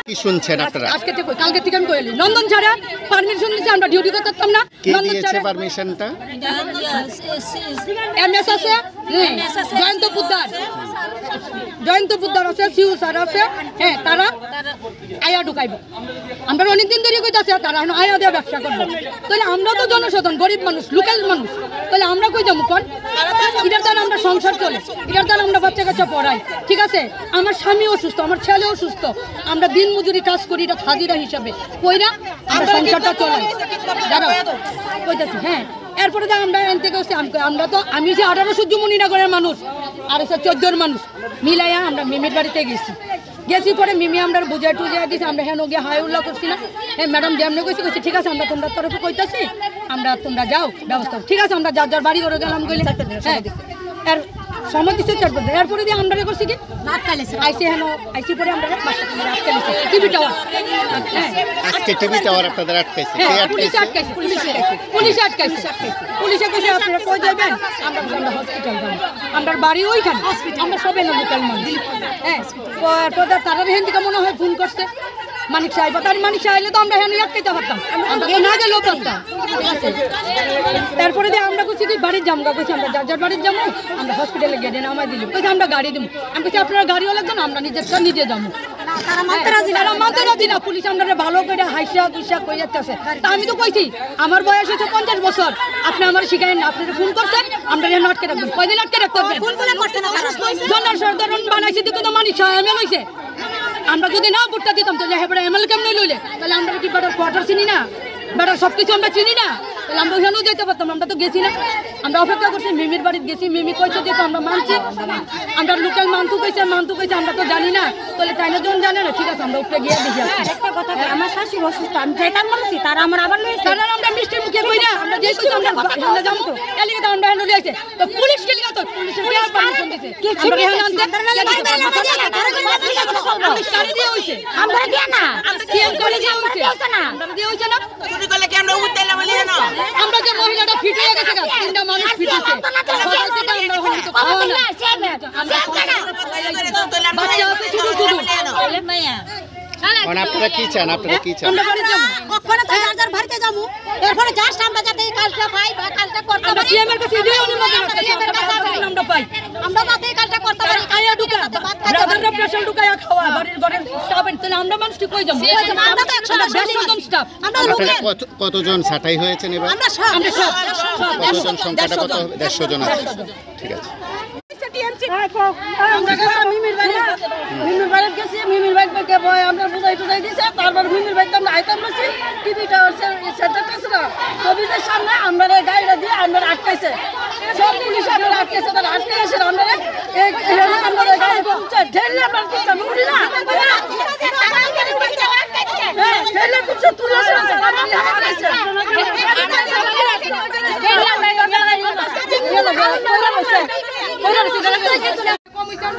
কি শুনছেন আপনারা? আজকে থেকে কালকে থেকে আমি কইলি নন্দন ছাড়া পারমিশন দিয়েছে, আমরা ডিউটি করতাম না। কে দিয়েছে পারমিশনটা? এমএস আছে, জয়ন্ত পুদ্দার আছে, সিউ স্যার আছে। হ্যাঁ, তারা আয়া ঢুকাইব। আমরা অনেকদিন ধরে কইতাছি তারা এখন আয়া দিয়ে ব্যবসা করবো। তাহলে আমরা তো জনসাধারণ, গরিব মানুষ, লোকাল মানুষ, তাহলে আমরা কই যাবো কোন? এটার দ্বারা আমরা সংসার চলে, এটার দ্বারা আমরা বাচ্চা কাচ্চা পড়াই। ঠিক আছে, আমার স্বামী অসুস্থ, আমার ছেলে অসুস্থ, আমরা দিন মজুরি কাজ করি, এটা হাজিরা হিসাবে কইরা আমরা সংসারটা চলাই। দাঁড়াও কইতাছি। হ্যাঁ, এরপরে আমরা এন থেকে আমরা তো আমি যে 18 সূর্য মনিনগরের মানুষ আর 14 মানুষ মিলাইয়া আমরা মিমির বাড়িতে গেছি পরে মিমি আমরা বুঝাই টুজাই দিয়েছি। আমরা হ্যাঁ গিয়ে হাই উল্লাহ করছি না। হ্যাঁ ম্যাডাম যেমনি কইছি ঠিক আছে, আমরা তোমরা তরফে কইতাছি, তোমরা যাও ব্যবস্থা। ঠিক আছে, আমরা যার বাড়ি করে গেলাম গেলে। হ্যাঁ, এর সময় দিচ্ছে 4 বছর। এরপরে দিয়ে আমরা করছি কি আইসি হেন আইসি পরে আমরা টিভি টাওয়ার। হ্যাঁ, আজকে টিভি টাওয়ার আপনাদের আটকাইছে। কে আটকাইছে? পুলিশ আটকাইছে। পুলিশে কইছে আপনারা কই যাবেন? আমরা হসপিটাল যাব। আমরা বাড়ি ওইখানে, আমরা সবাই লোকাল মানুষ। হ্যাঁ, তারা হেন থেকে মনে হয় ফোন করছে মানিক সাহেব। তার মানিক সাহেব তো আমরা হেন আটকাইতে পারতাম, না গেলেও পারতাম। ঠিক আছে, তারপরে দিয়ে আমরা কইছি কি বাড়ির যাবো, কইছি আমরা যার বাড়ির যাবো, আমরা হসপিটালে গিয়ে নামাই দিলাম। কইছি আমরা গাড়ি দিব। আমি কইছি আপনারা গাড়িও লাগবে না, আমরা নিজে যাবো। তারা মানতে রাজি না। পুলিশ আমরা ভালো করে হাইসা গুইসা কই যাচ্ছে। তা আমি তো কইছি আমার বয়স হচ্ছে 50 বছর, আপনি আমার শিখাই না, আপনি ফোন করছেন, আমরা এখানে আটকে রাখবেন। কয়দিন আটকে রাখতে হবে? জনসাধারণ বানাইছে দিকে তো মানিক সাহেব লইছে। আমরা যদি না ভোটটা দিতাম তাহলে হেবারে এমএলএ কেমন লইলে? তাহলে আমরা কি বেটার কোয়ার্টার চিনি না, বেটার সবকিছু আমরা চিনি না, তাহলে আমরা ওখানেও যেতে পারতাম। আমরা তো গেছি না, আমরা অপেক্ষা করছি। মিমির বাড়িতে গেছি, মিমি কইছে যে আমরা মানছি, আমরা লোকাল মান্তু কইছে আমরা তো জানি না। তাহলে তাই না জন জানে না। ঠিক আছে, আমরা উপরে গিয়ে দেখি। একটা কথা, আমার শাশুড়ি অসুস্থ, আমি যেতাম বলছি, তারা আমার আবার লইছে। তারা আমরা মিষ্টির মুখে কই না, আমরা যে কইছি আমরা যাবো তো এলিগে তো আমরা হেন লইছে। তো পুলিশ কে লিগা? তো পুলিশের কি পারমিশন দিছে? আমরা হেন আনতে আমি সারি দিয়ে হইছে, আমরা দিয়া না, সিএম করে দিয়ে হইছে না, আমরা দিয়ে হইছে না। চুরি করলে কি আমরা উঠতেলা বলি না? আমরা যে মহিলাটা ফিট হয়ে গেছে, তিনটা মানুষ ফিট হইছে, আমরা হইতো খাওয়া না। বাচ্চা আছে শুধু মাইয়া। মানে আপনারা কি চান? আমরা বাড়ি যাব, ওখানে তো যার বাড়িতে যাব। এরপরে জাস্ট আমরা যাতে এই কাজটা পাই বা কাজটা করতে পারি, সিএম এর কাছে দিয়ে অনুমতি আমরা পাই, আমরা যাতে এই কাজটা করতে পারি। আয়া ঢুকা ব্রাদাররা প্রেশার ঢুকায়া খাওয়া বাড়ির ঘরে স্টাফ, তাহলে আমরা মানুষ কি কই যাব? আমরা তো 120 জন স্টাফ। আপনারা কতজন ছাঁটাই হয়েছেন এবার? আমরা সব কতজন? সংখ্যাটা কত হবে? 150 জন আছে। ঠিক আছে। মিমির বাড়ি গেছি, মিমির বাড়ি আমরা বুঝাই দিয়েছে। তারপর মিমির বাড়িতে আমরা আইতাম বসি, টিভিটা সেন্টারটা ছিল অফিসের সামনে, আমরা গাড়িটা দিয়ে আমরা আটকাইছে। সব পুলিশ আমরা আটকাইছে, তারা আটকে গেছে। আমরা আমাদের গাড়ি ঢেলে আমরা উঠি না, ঢেলে কিছু তুলে কমিশন